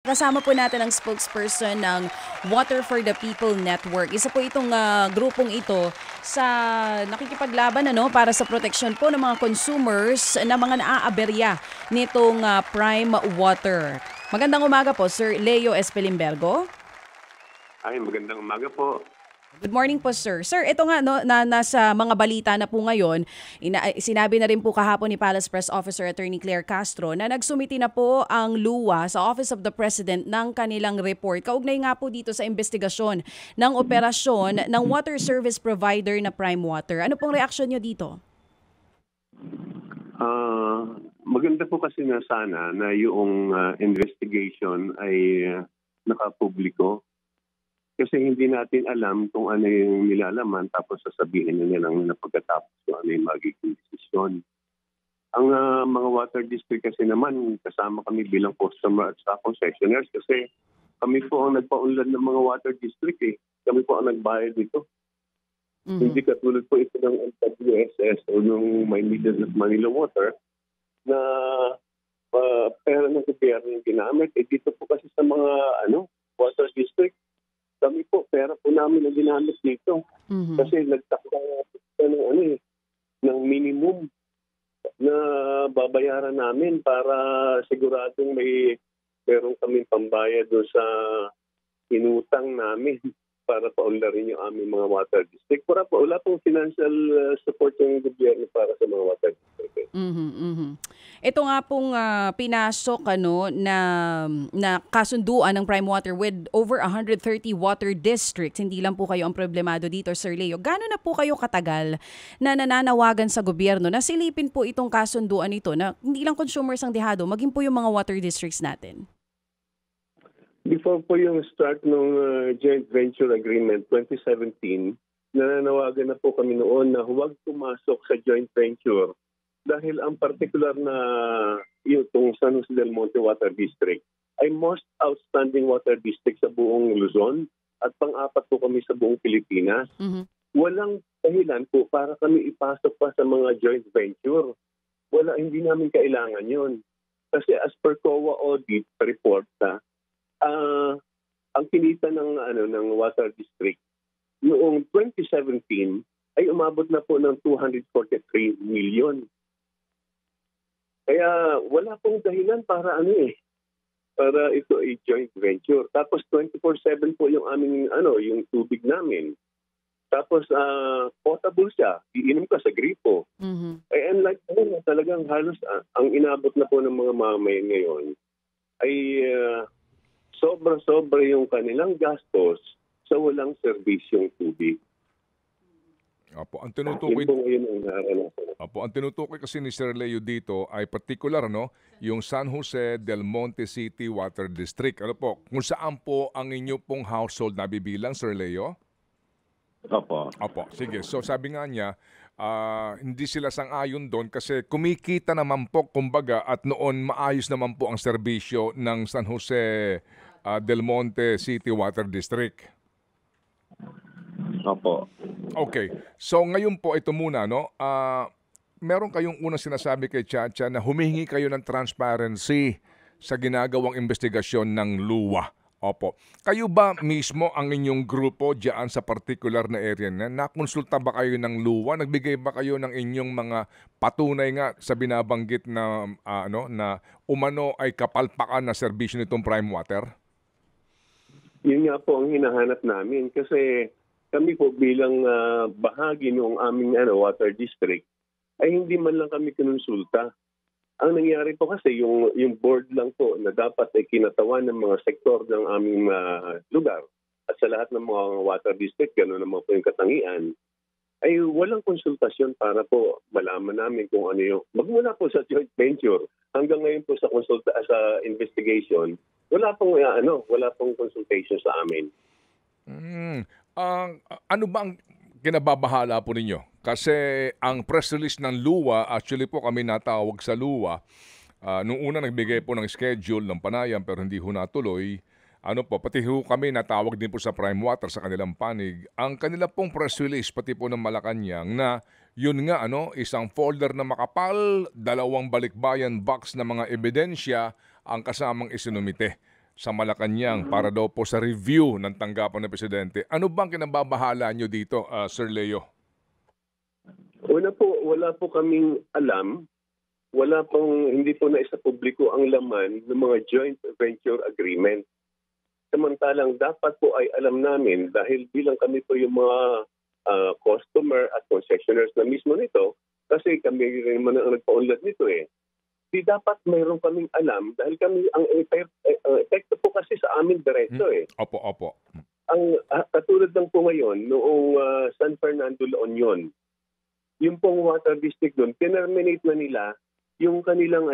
Kasama po natin ang spokesperson ng Water for the People Network. Isa po itong grupong ito sa nakikipaglaban para sa proteksyon po ng mga consumers na mga naaaberya nitong Prime Water. Magandang umaga po, Sir Leo Espelimbergo. Ay, magandang umaga po. Good morning po, sir. Sir, ito nga nasa mga balita na po ngayon, sinabi na rin po kahapon ni Palace Press Officer Attorney Claire Castro na nagsumiti na po ang LUWA sa Office of the President ng kanilang report. Kaugnay nga po dito sa investigasyon ng operasyon ng water service provider na Prime Water. Ano pong reaksyon nyo dito? Maganda po kasi na sana na yung investigation ay nakapubliko. Kasi hindi natin alam kung ano yung nilalaman tapos sasabihin nila lang na pagkatapos kung ano yung magiging desisyon. Ang mga water district kasi naman, kasama kami bilang customer at sa concessionaires kasi kami po ang nagpaunlad ng mga water district eh. Kami po ang nagbayad dito. Mm-hmm. Hindi katulad po ito ng MWSS o ng Maynila at Manila Water na pera ng gobyerno yung ginamit. Eh, dito po kasi sa mga water district, kami po, pera po namin na ginamit dito. Mm-hmm. Kasi nagtakda ng minimum na babayaran namin para siguradong meron kami pambayad doon sa inutang namin para paunlarin yung aming mga water district. Wala pong financial support yung gobyerno para sa mga water district. Mm-hmm, mm-hmm. Ito nga pong pinasok na kasunduan ng Prime Water with over 130 water districts. Hindi lang po kayo ang problemado dito, Sir Leo. Gano'n na po kayo katagal na nananawagan sa gobyerno na silipin po itong kasunduan ito na hindi lang consumers ang dehado, maging po yung mga water districts natin? Before po yung start ng joint venture agreement 2017, nananawagan na po kami noon na huwag pumasok sa joint venture dahil ang particular na itong San Jose del Monte Water District ay most outstanding water district sa buong Luzon at pang-apat po kami sa buong Pilipinas. Mm-hmm. Walang dahilan po para kami ipasok pa sa mga joint venture. Hindi namin kailangan yun. Kasi as per COA audit report ang kinita ng water district noong 2017 ay umabot na po ng 243 million. Kaya wala pong dahilan para para ito ay joint venture. Tapos 24/7 po yung aming yung tubig namin. Tapos potable siya, iinom ka sa gripo. Mm-hmm. Ay unlike talagang halos ang inabot na po ng mga mamayan ngayon ay sobra-sobra yung kanilang gastos sa walang serbisyong tubig. Opo, ang tinutukoy kasi ni Sir Leo dito ay particular yung San Jose del Monte City Water District. Kung saan po ang inyo pong household nabibilang, Sir Leo? Opo. Sige. So sabi nga niya, hindi sila sang-ayon doon kasi kumikita naman po kumbaga at noon maayos naman po ang serbisyo ng San Jose del Monte City Water District. Opo. Okay. So ngayon po ito muna meron kayong unang sinasabi kay Chacha na humihingi kayo ng transparency sa ginagawang investigasyon ng LUWA. Opo. Kayo ba mismo ang inyong grupo diyan sa particular na area na nakonsulta ba kayo ng LUWA? Nagbigay ba kayo ng inyong mga patunay nga sa binabanggit na na umano ay kapalpakan na serbisyo nitong Prime Water? Yun nga po ang hinahanap namin kasi kami po bilang bahagi ng aming water district ay hindi man lang kami kinonsulta. Ang nangyari po kasi yung board lang po na dapat ay kinatawan ng mga sektor ng aming lugar at sa lahat ng mga water district, gano'n naman po yung katangian, ay walang konsultasyon para po malaman namin kung ano yung magmula po sa joint venture hanggang ngayon po sa investigation. Wala pong consultation sa amin. Ano ba ang kinababahala po ninyo? Kasi ang press release ng LUWA, actually po kami natawag sa LUWA. Nung una nagbigay po ng schedule ng panayam pero hindi ho natuloy. Pati ho kami natawag din po sa Prime Water sa kanilang panig. Ang kanila pong press release, pati po ng Malacanang na yun nga isang folder na makapal, 2 balikbayan box na mga ebidensya ang kasamang isinumite. sa Malacanang para daw po sa review ng tanggapan ng Presidente. Ano bang kinababahala nyo dito, Sir Leo? Una po, wala po kaming alam, hindi po na isa publiko ang laman ng mga joint venture agreement. Samantalang dapat po ay alam namin dahil bilang kami po yung mga customer at concessionaires na mismo nito, kasi kami rin naman ang nagpaunlad nito eh. Di dapat mayroon kaming alam dahil kami ang epekto po kasi sa amin diretso eh. Opo. Ang katulad ng po ngayon noong San Fernando La Union, yung pong water district doon, terminate na nila yung kanilang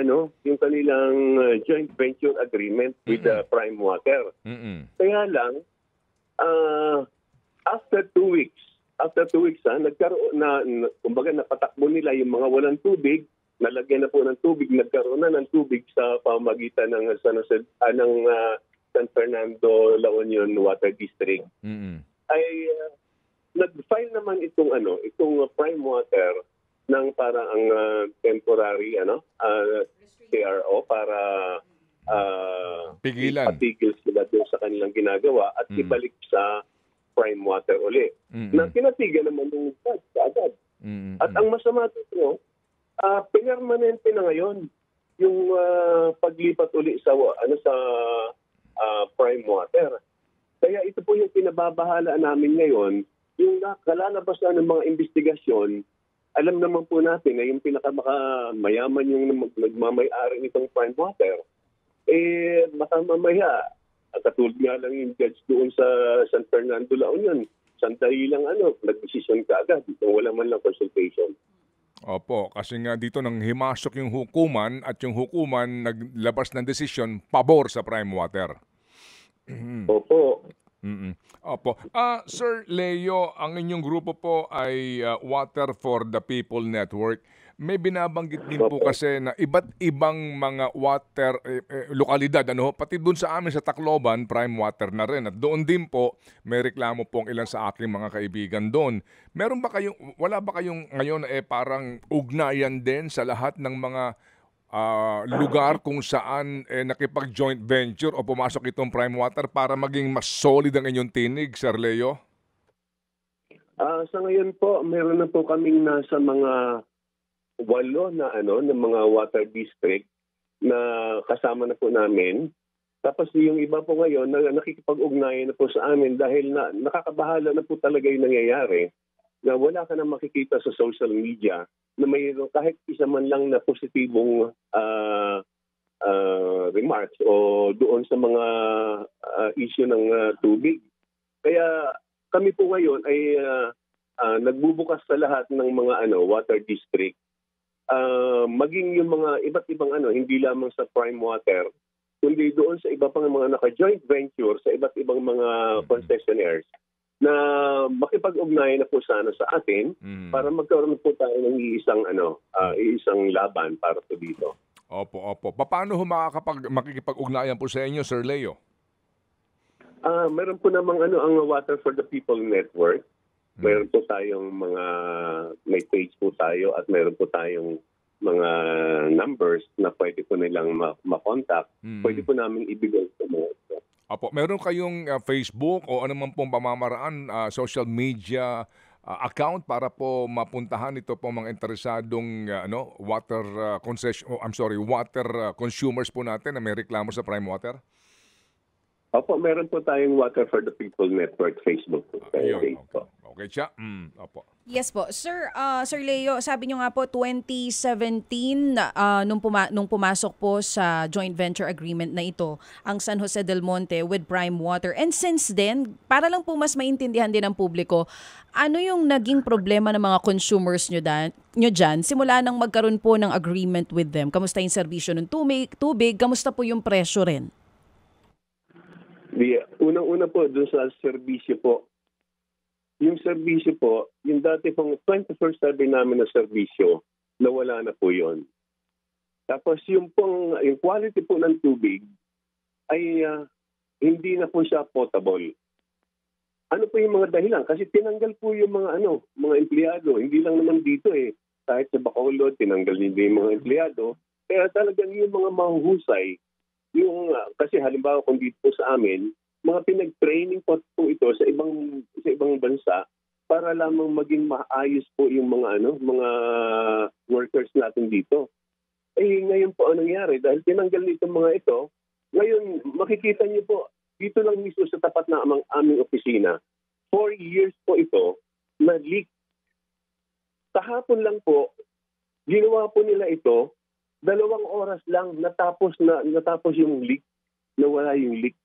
joint venture agreement with Prime Water. Kaya lang after 2 weeks nagkaroon kumbaga napatakbo nila yung mga walang tubig, nalagyan na po ng tubig, nagkaroon na ng tubig sa pamamagitan ng San Fernando La Union Water District. Ay nag-file naman itong Prime Water ng parang ang temporary CRO para patigil sila doon sa kanilang ginagawa at ibalik sa Prime Water uli. Na kinatigan naman ng agad. At ang masama dito, permanente na ngayon yung paglipat uli sa Prime Water. Kaya ito po yung pinababahala namin ngayon, yung kalalabas na ng mga investigasyon. Alam naman po natin na yung pinakamayaman yung nagmamay-ari nitong Prime Water, baka mamaya, katulad nga lang yung judge doon sa San Fernando La Union, sandali lang nag-decision ka agad, wala man lang consultation. Opo, kasi nga dito nang himasok yung hukuman at yung hukuman naglabas ng desisyon pabor sa Prime Water. Opo. Opo. Sir Leo, ang inyong grupo po ay Water for the People Network. May binabanggit din po kasi na iba't ibang mga water lokalidad, pati doon sa amin sa Tacloban, Prime Water na rin. At doon din po may reklamo po ang ilan sa aking mga kaibigan doon. Wala ba kayong ngayon parang ugnayan din sa lahat ng mga lugar kung saan nakipag-joint venture o pumasok itong Prime Water para maging mas solid ang inyong tinig, Sir Leo? Sa ngayon po, meron na po kaming nasa mga 8 na mga water district na kasama na po namin. Tapos yung iba po ngayon na nakikipag-ugnayan na po sa amin dahil nakakabahala na po talaga yung nangyayari na wala ka na makikita sa social media na mayroon kahit isa man lang na positibong remarks o doon sa mga issue ng tubig. Kaya kami po ngayon ay nagbubukas sa lahat ng mga water district. Maging yung mga iba't ibang hindi lamang sa Prime Water, kundi doon sa iba pang mga naka-joint venture sa iba't ibang mga concessionaires na makipag-ugnayan na po sana sa atin para magkaroon po tayo ng iisang laban para po dito. Opo. Paano makikipag-ugnayan po sa inyo, Sir Leo? Meron po namang ang Water for the People Network. Meron po tayong may page po tayo at meron po tayong mga numbers na pwede po nilang makontak. Pwede po namin ibigay sa mga ito. Apo, meron kayong Facebook o anumang pong pamamaraan, social media account para po mapuntahan ito po mga interesadong water consumers po natin na may reklamo sa Prime Water? Opo, meron po tayong Water for the People Network Facebook. Okay siya. Opo. Yes po. Sir Leo, sabi nyo nga po 2017 nung pumasok po sa joint venture agreement na ito ang San Jose del Monte with Prime Water. And since then, para lang po mas maintindihan din ng publiko, ano yung naging problema ng mga consumers nyo dyan simula nang magkaroon po ng agreement with them? Kamusta yung serbisyo ng tubig? Kamusta po yung presyo rin? Unang-una po doon sa serbisyo po. Yung serbisyo po, yung dati pong 24/7 namin na serbisyo, nawala na po yon. Tapos yung quality po ng tubig ay hindi na po siya potable. Ano po yung mga dahilan? Kasi tinanggal po yung mga empleyado. Hindi lang naman dito Kahit sa Bacolod, tinanggal din yung mga empleyado. Kaya talagang yung mga mahuhusay Kasi halimbawa kung dito sa amin, mga pinag-training po ito sa ibang bansa para lamang maging maayos po yung mga workers natin dito. Ngayon po ang nangyari dahil tinanggal nito mga ito, ngayon makikita niyo po dito lang mismo sa tapat na aming opisina, 4 years po ito na leak. Kahapon lang po, ginawa po nila ito, 2 oras lang natapos yung leak, nawala yung leak.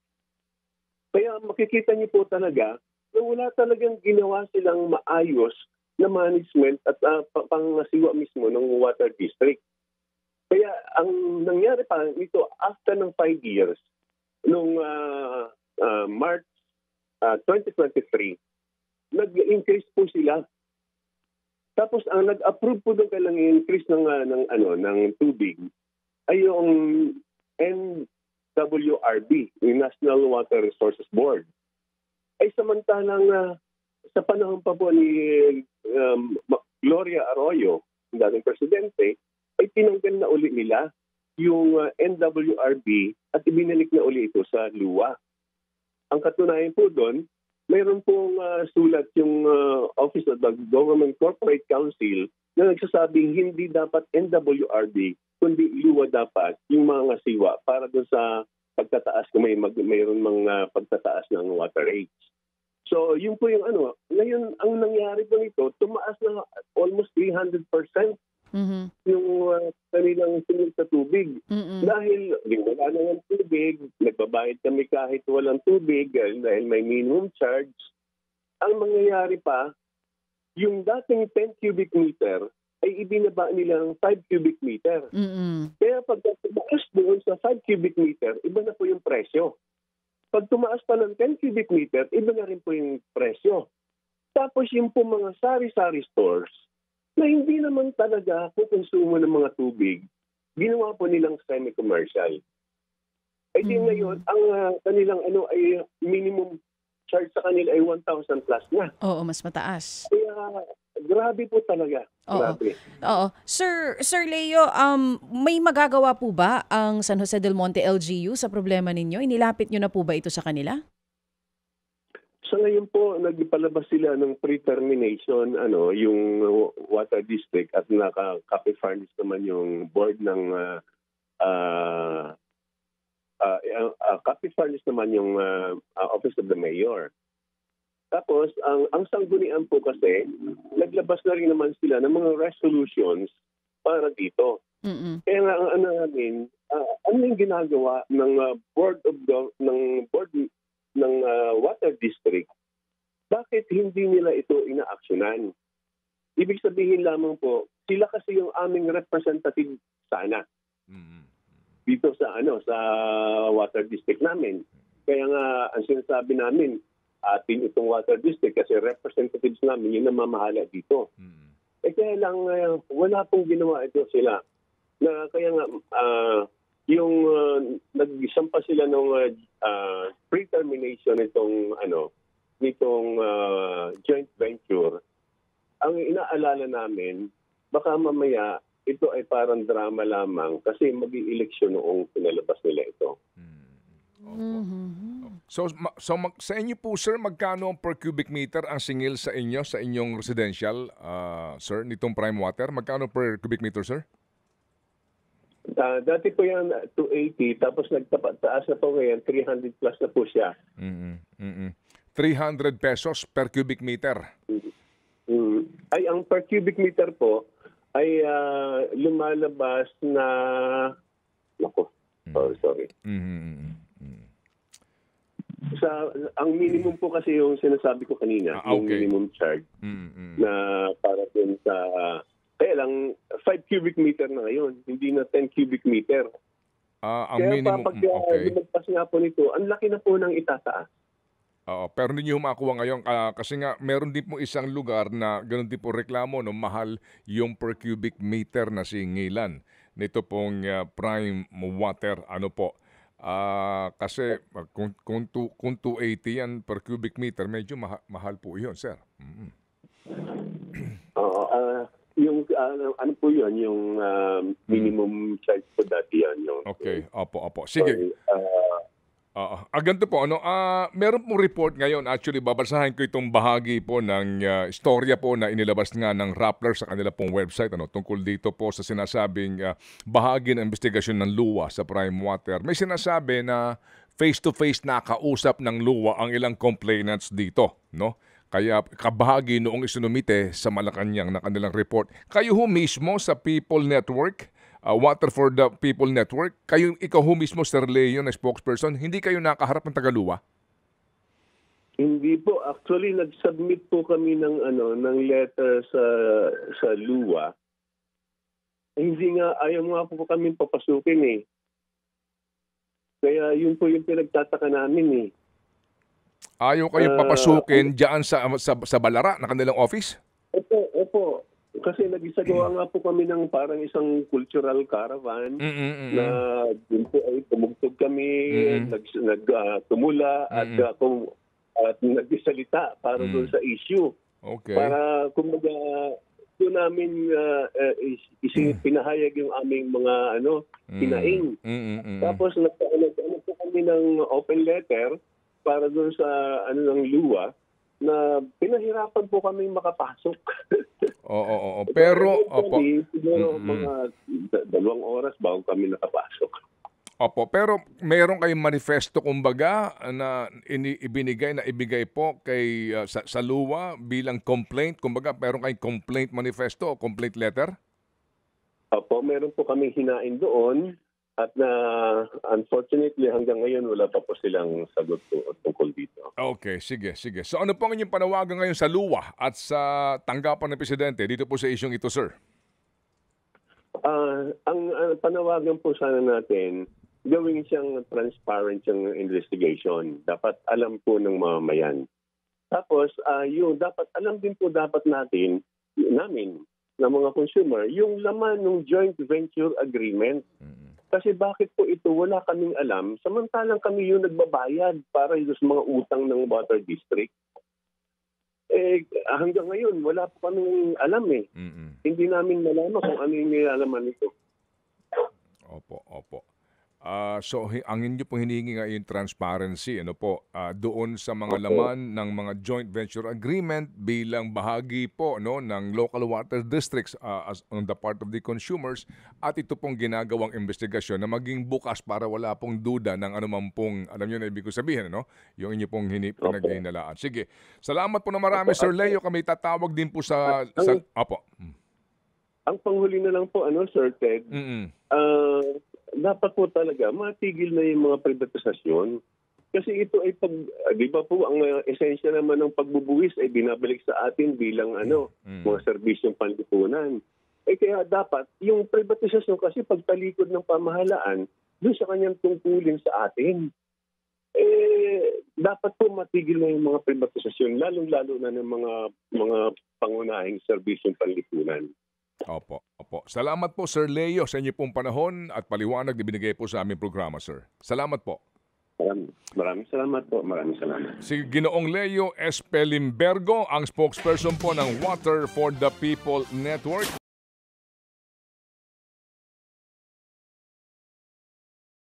Kaya makikita niyo po talaga na wala talagang ginawa silang maayos na management at pangasiwa mismo ng water district. Kaya ang nangyari pa nito after ng 5 years, noong March 2023, nag-increase po sila. Tapos ang nag-approve po doon kailang increase ng tubig ay yung NWRB, yung National Water Resources Board. Ay samantalang sa panahon pa po ni Gloria Arroyo, yung dating presidente, ay tinanggal na uli nila yung NWRB at ibinalik na uli ito sa luwa. Ang katunayan po doon, mayroon pong sulat yung Office of the Government Corporate Council na nagsasabing hindi dapat NWRB, kundi luwa dapat yung mga ngasiwa para doon sa pagtataas kung mayroon mga pagtataas ng water rates. So, yun po yung Ngayon, ang nangyari po nito, tumaas na almost 300% yung kanilang singil sa tubig. Dahil wala na ng tubig, nagbabayad kami kahit walang tubig dahil may minimum charge. Ang mangyayari pa, yung dating 10 cubic meter ay ibinaba nila ng 5 cubic meter. Kaya pag tumaas doon sa 5 cubic meter, iba na po yung presyo. Pag tumaas pa ng 10 cubic meter, iba na rin po yung presyo. Tapos yung po mga sari-sari stores, na hindi naman talaga kukonsumo ng mga tubig, ginawa po nilang semi-commercial. Ay di ngayon, ang kanilang ay minimum charge sa kanila ay 1,000 plus na. Oo, mas mataas. Kaya grabe po talaga. Grabe. Oo. Sir Leo, may magagawa po ba ang San Jose del Monte LGU sa problema ninyo? Inilapit nyo na po ba ito sa kanila? Sa ngayon po, nagpalabas sila ng pre-termination, yung water district at naka-copy-furnish naman yung board ng copy-furnish naman yung Office of the Mayor. Tapos, ang sanggunian po kasi, naglabas na rin naman sila ng mga resolutions para dito. Kaya nga ang namin, ano yung ginagawa ng board ng water district, bakit hindi nila ito ina-actionan? Ibig sabihin lamang po, sila kasi yung aming representative sana dito sa water district namin. Kaya nga ang sinasabi namin, atin itong water district kasi representatives namin yung namamahala dito. Kaya lang wala pong ginawa ito sila. Kaya nga yung nagsampa sila ng pre-termination nitong joint venture, ang inaalala namin, baka mamaya ito ay parang drama lamang kasi mag-i-eleksyon noong pinalabas nila ito. So sa inyo po, sir, magkano per cubic meter ang singil sa inyong residential, sir, nitong Prime Water? Magkano per cubic meter, sir? Dati po yan 280, tapos nagtaas na po ngayon, 300 plus na po siya. 300 pesos per cubic meter. Ay, ang per cubic meter po ay lumalabas na... sorry. Ang minimum po kasi yung sinasabi ko kanina, yung minimum charge na para din sa... Kaya lang, 5 cubic meter na ngayon, hindi na 10 cubic meter. Ang kaya minimum, pag lumagpas nga po nito, ang laki na po ng itataas. Pero hindi nyo humakuha ngayon kasi nga meron din po isang lugar na ganoon din po reklamo, mahal yung per cubic meter na singilan nito pong Prime Water. Kasi kung 280 yan per cubic meter, medyo mahal po yun, sir. ano po yun, yung minimum charge po dati yan. Yung, Okay, opo. Sige. Ganito po, meron pong report ngayon, actually babasahin ko itong bahagi po ng istorya po na inilabas nga ng Rappler sa kanila pong website tungkol dito po sa sinasabing bahagi ng investigasyon ng luwa sa Prime Water. May sinasabi na face-to-face nakausap ng luwa ang ilang complainants dito, no? Kaya kabahagi noong isinumite sa Malacanang na kanilang report. Kayo ho mismo sa People Network, Water for the People Network, ikaw ho mismo, Sir Leo, na spokesperson, hindi kayo nakaharap ng tagaluwa? Hindi po. Actually, nag-submit po kami ng letter sa luwa. Hindi nga, ayaw nga po kami papasukin eh. Kaya yun po yung pinagtataka namin eh. Ayaw kayo papasukin diyan sa Balara na kanilang office? Opo. Kasi nagisagawa nga po kami ng parang isang cultural caravan na dun po ay tumugtog kami, nagtumula at nagsalita para doon sa issue. Okay. Para kumbaga doon namin pinahayag yung aming mga hinaing. Tapos nagkaano po kami ng open letter para doon sa ng luwa na pinahirapan po kami makapasok. Oo. Pero, siguro mga 2 oras bago kami nakapasok. Opo, pero meron kayong manifesto kumbaga na ibigay po kay sa luwa bilang complaint, kumbaga meron kayong complaint manifesto o complaint letter? Opo, meron po kami hinain doon at na unfortunately hanggang ngayon wala pa po silang sagot tungkol dito. Okay, sige. So ano po ang inyong panawagan ngayon sa luwa at sa tanggapan ng presidente dito po sa isyong ito, sir? Ang panawagan po sana natin, gawin siyang transparent yung investigation. Dapat alam po ng mamamayan. Tapos, dapat alam din po namin na mga consumer, yung laman ng joint venture agreement. Kasi bakit po ito wala kaming alam, samantalang kami yung nagbabayad para sa mga utang ng water district. Hanggang ngayon, wala po kaming alam eh. Hindi namin malaman kung ano yung nilalaman nito. Opo. So ang inyo pong hinihingi ngayon transparency doon sa mga laman ng mga joint venture agreement bilang bahagi po ng local water districts as on the part of the consumers, at ito pong ginagawang investigasyon na maging bukas para wala pong duda ng anuman pong, alam niyo na ibig ko sabihin, yung inyo pong pinaghihinalaan. Sige, salamat po na marami, Sir Leo. Kami tatawag din po sa Opo. Ang panghuli na lang po, Sir Ted, dapat po talaga matigil na yung mga privatisasyon. Kasi ito ay di ba po, ang esensya naman ng pagbubuwis ay binabalik sa atin bilang mga serbisyong panlipunan. Kaya dapat, yung privatisasyon kasi pagtalikod ng pamahalaan, doon sa kanyang tungkulin sa atin. Dapat po matigil na yung mga privatisasyon, lalong-lalo na ng mga pangunahing serbisyong panlipunan. Opo. Salamat po, Sir Leo, sa inyo pong panahon at paliwanag na binigay po sa aming programa, sir. Salamat po. Maraming salamat po. Maraming salamat. Si Ginoong Leo Espelimbergo, ang spokesperson po ng Water for the People Network.